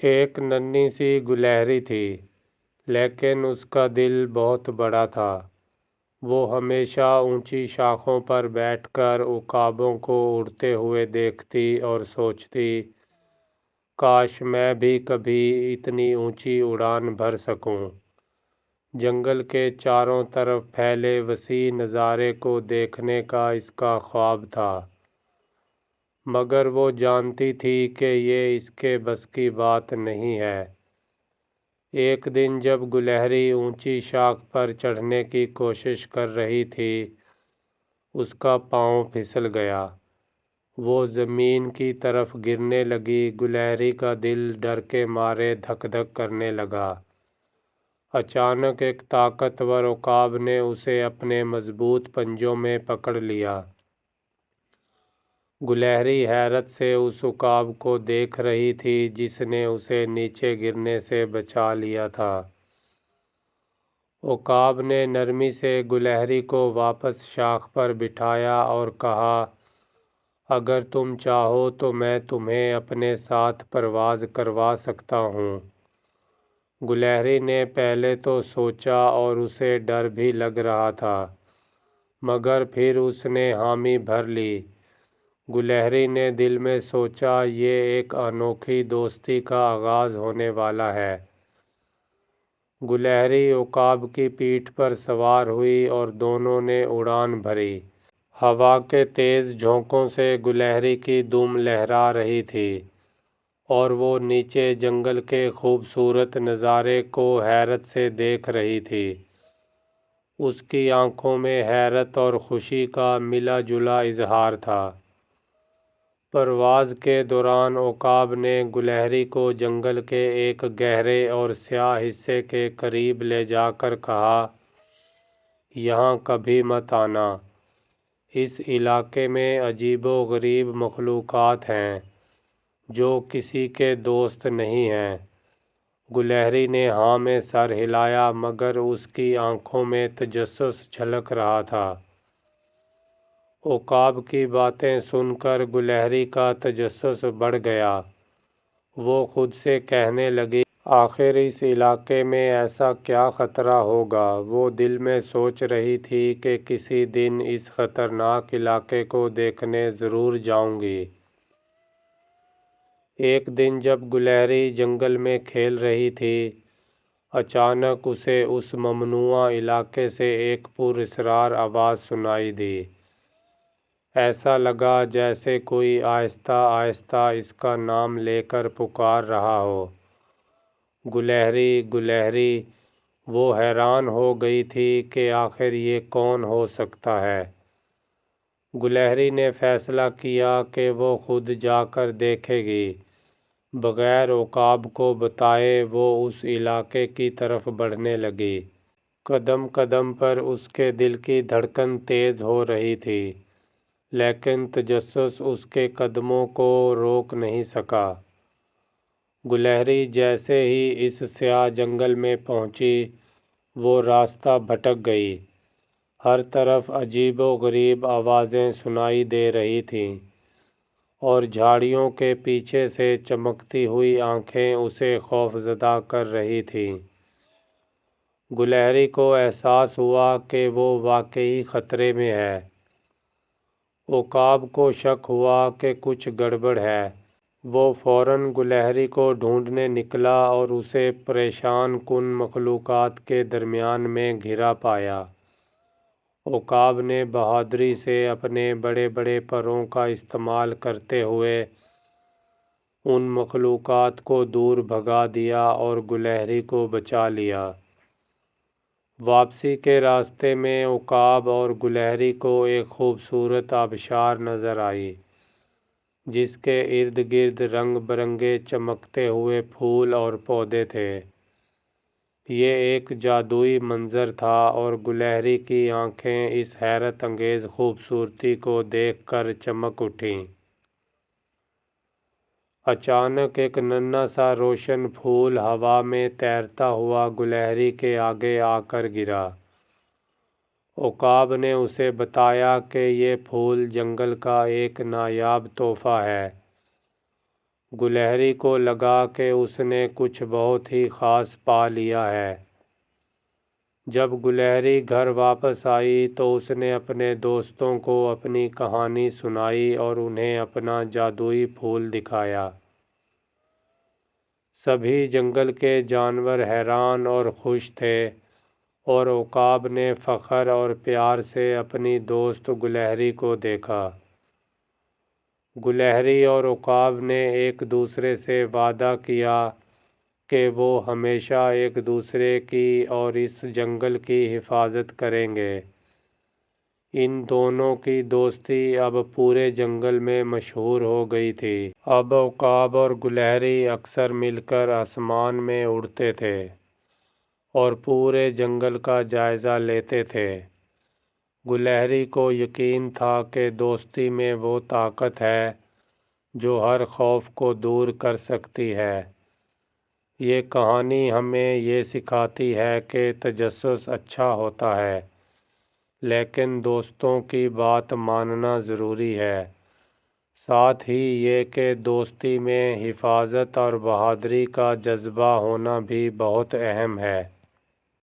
ایک ننھی سی گلہری تھی، لیکن اس کا دل بہت بڑا تھا۔ وہ ہمیشہ اونچی شاخوں پر بیٹھ کر عقابوں کو اڑتے ہوئے دیکھتی اور سوچتی، کاش میں بھی کبھی اتنی اونچی اڑان بھر سکوں۔ جنگل کے چاروں طرف پھیلے وسیع نظارے کو دیکھنے کا اس کا خواب تھا، مگر وہ جانتی تھی کہ یہ اس کے بس کی بات نہیں ہے۔ ایک دن جب گلہری اونچی شاخ پر چڑھنے کی کوشش کر رہی تھی، اس کا پاؤں پھسل گیا۔ وہ زمین کی طرف گرنے لگی۔ گلہری کا دل ڈر کے مارے دھک دھک کرنے لگا۔ اچانک ایک طاقتور عقاب نے اسے اپنے مضبوط پنجوں میں پکڑ لیا۔ گلہری حیرت سے اس عقاب کو دیکھ رہی تھی جس نے اسے نیچے گرنے سے بچا لیا تھا۔ عقاب نے نرمی سے گلہری کو واپس شاخ پر بٹھایا اور کہا، اگر تم چاہو تو میں تمہیں اپنے ساتھ پرواز کروا سکتا ہوں۔ گلہری نے پہلے تو سوچا اور اسے ڈر بھی لگ رہا تھا، مگر پھر اس نے حامی بھر لی۔ گلہری نے دل میں سوچا، یہ ایک انوکھی دوستی کا آغاز ہونے والا ہے۔ گلہری عقاب کی پیٹھ پر سوار ہوئی اور دونوں نے اڑان بھری۔ ہوا کے تیز جھونکوں سے گلہری کی دم لہرا رہی تھی اور وہ نیچے جنگل کے خوبصورت نظارے کو حیرت سے دیکھ رہی تھی۔ اس کی آنکھوں میں حیرت اور خوشی کا ملا جلا اظہار تھا۔ پرواز کے دوران عقاب نے گلہری کو جنگل کے ایک گہرے اور سیاہ حصے کے قریب لے جا کر کہا، یہاں کبھی مت آنا۔ اس علاقے میں عجیب و غریب مخلوقات ہیں جو کسی کے دوست نہیں ہیں۔ گلہری نے ہاں میں سر ہلایا، مگر اس کی آنکھوں میں تجسس جھلک رہا تھا۔ عقاب کی باتیں سن کر گلہری کا تجسس بڑھ گیا۔ وہ خود سے کہنے لگی، آخر اس علاقے میں ایسا کیا خطرہ ہوگا؟ وہ دل میں سوچ رہی تھی کہ کسی دن اس خطرناک علاقے کو دیکھنے ضرور جاؤں گی۔ ایک دن جب گلہری جنگل میں کھیل رہی تھی، اچانک اسے اس ممنوعہ علاقے سے ایک پراسرار آواز سنائی دی۔ ایسا لگا جیسے کوئی آہستہ آہستہ اس کا نام لے کر پکار رہا ہو، گلہری، گلہری۔ وہ حیران ہو گئی تھی کہ آخر یہ کون ہو سکتا ہے۔ گلہری نے فیصلہ کیا کہ وہ خود جا کر دیکھے گی۔ بغیر عقاب کو بتائے وہ اس علاقے کی طرف بڑھنے لگی۔ قدم قدم پر اس کے دل کی دھڑکن تیز ہو رہی تھی، لیکن تجسس اس کے قدموں کو روک نہیں سکا۔ گلہری جیسے ہی اس سیاہ جنگل میں پہنچی، وہ راستہ بھٹک گئی۔ ہر طرف عجیب و غریب آوازیں سنائی دے رہی تھیں اور جھاڑیوں کے پیچھے سے چمکتی ہوئی آنکھیں اسے خوفزدہ کر رہی تھیں۔ گلہری کو احساس ہوا کہ وہ واقعی خطرے میں ہے۔ عقاب کو شک ہوا کہ کچھ گڑبڑ ہے۔ وہ فوراً گلہری کو ڈھونڈنے نکلا اور اسے پریشان کن مخلوقات کے درمیان میں گھرا پایا۔ عقاب نے بہادری سے اپنے بڑے بڑے پروں کا استعمال کرتے ہوئے ان مخلوقات کو دور بھگا دیا اور گلہری کو بچا لیا۔ واپسی کے راستے میں عقاب اور گلہری کو ایک خوبصورت آبشار نظر آئی، جس کے ارد گرد رنگ برنگے چمکتے ہوئے پھول اور پودے تھے۔ یہ ایک جادوئی منظر تھا اور گلہری کی آنکھیں اس حیرت انگیز خوبصورتی کو دیکھ کر چمک اٹھیں۔ اچانک ایک ننھا سا روشن پھول ہوا میں تیرتا ہوا گلہری کے آگے آ کر گرا۔ عقاب نے اسے بتایا کہ یہ پھول جنگل کا ایک نایاب تحفہ ہے۔ گلہری کو لگا کہ اس نے کچھ بہت ہی خاص پا لیا ہے۔ جب گلہری گھر واپس آئی تو اس نے اپنے دوستوں کو اپنی کہانی سنائی اور انہیں اپنا جادوئی پھول دکھایا۔ سبھی جنگل کے جانور حیران اور خوش تھے اور عقاب نے فخر اور پیار سے اپنی دوست گلہری کو دیکھا۔ گلہری اور عقاب نے ایک دوسرے سے وعدہ کیا کہ وہ ہمیشہ ایک دوسرے کی اور اس جنگل کی حفاظت کریں گے۔ ان دونوں کی دوستی اب پورے جنگل میں مشہور ہو گئی تھی۔ اب عقاب اور گلہری اکثر مل کر آسمان میں اڑتے تھے اور پورے جنگل کا جائزہ لیتے تھے۔ گلہری کو یقین تھا کہ دوستی میں وہ طاقت ہے جو ہر خوف کو دور کر سکتی ہے۔ یہ کہانی ہمیں یہ سکھاتی ہے کہ تجسس اچھا ہوتا ہے، لیکن دوستوں کی بات ماننا ضروری ہے۔ ساتھ ہی یہ کہ دوستی میں حفاظت اور بہادری کا جذبہ ہونا بھی بہت اہم ہے۔